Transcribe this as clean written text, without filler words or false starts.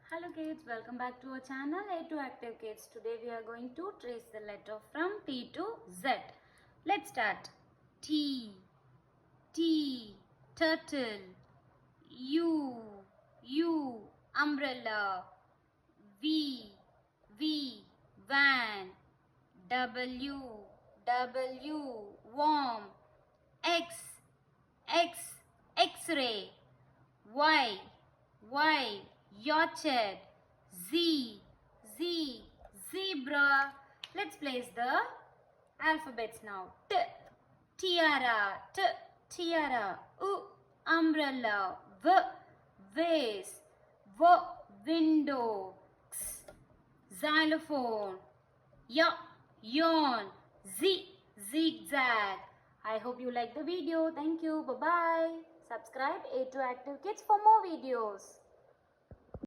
Hello kids, welcome back to our channel A to Active Kids. Today we are going to trace the letter from T to Z. Let's start. T, turtle. U, umbrella. V, van. W, worm. X, X-ray. Y, orchard. Z, zebra. Let's place the alphabets now. Tiara. Tiara. Umbrella. Vase. Window. Xylophone. Yawn. Zigzag. I hope you like the video. Thank you. Bye-bye. Subscribe A to Active Kids for more videos.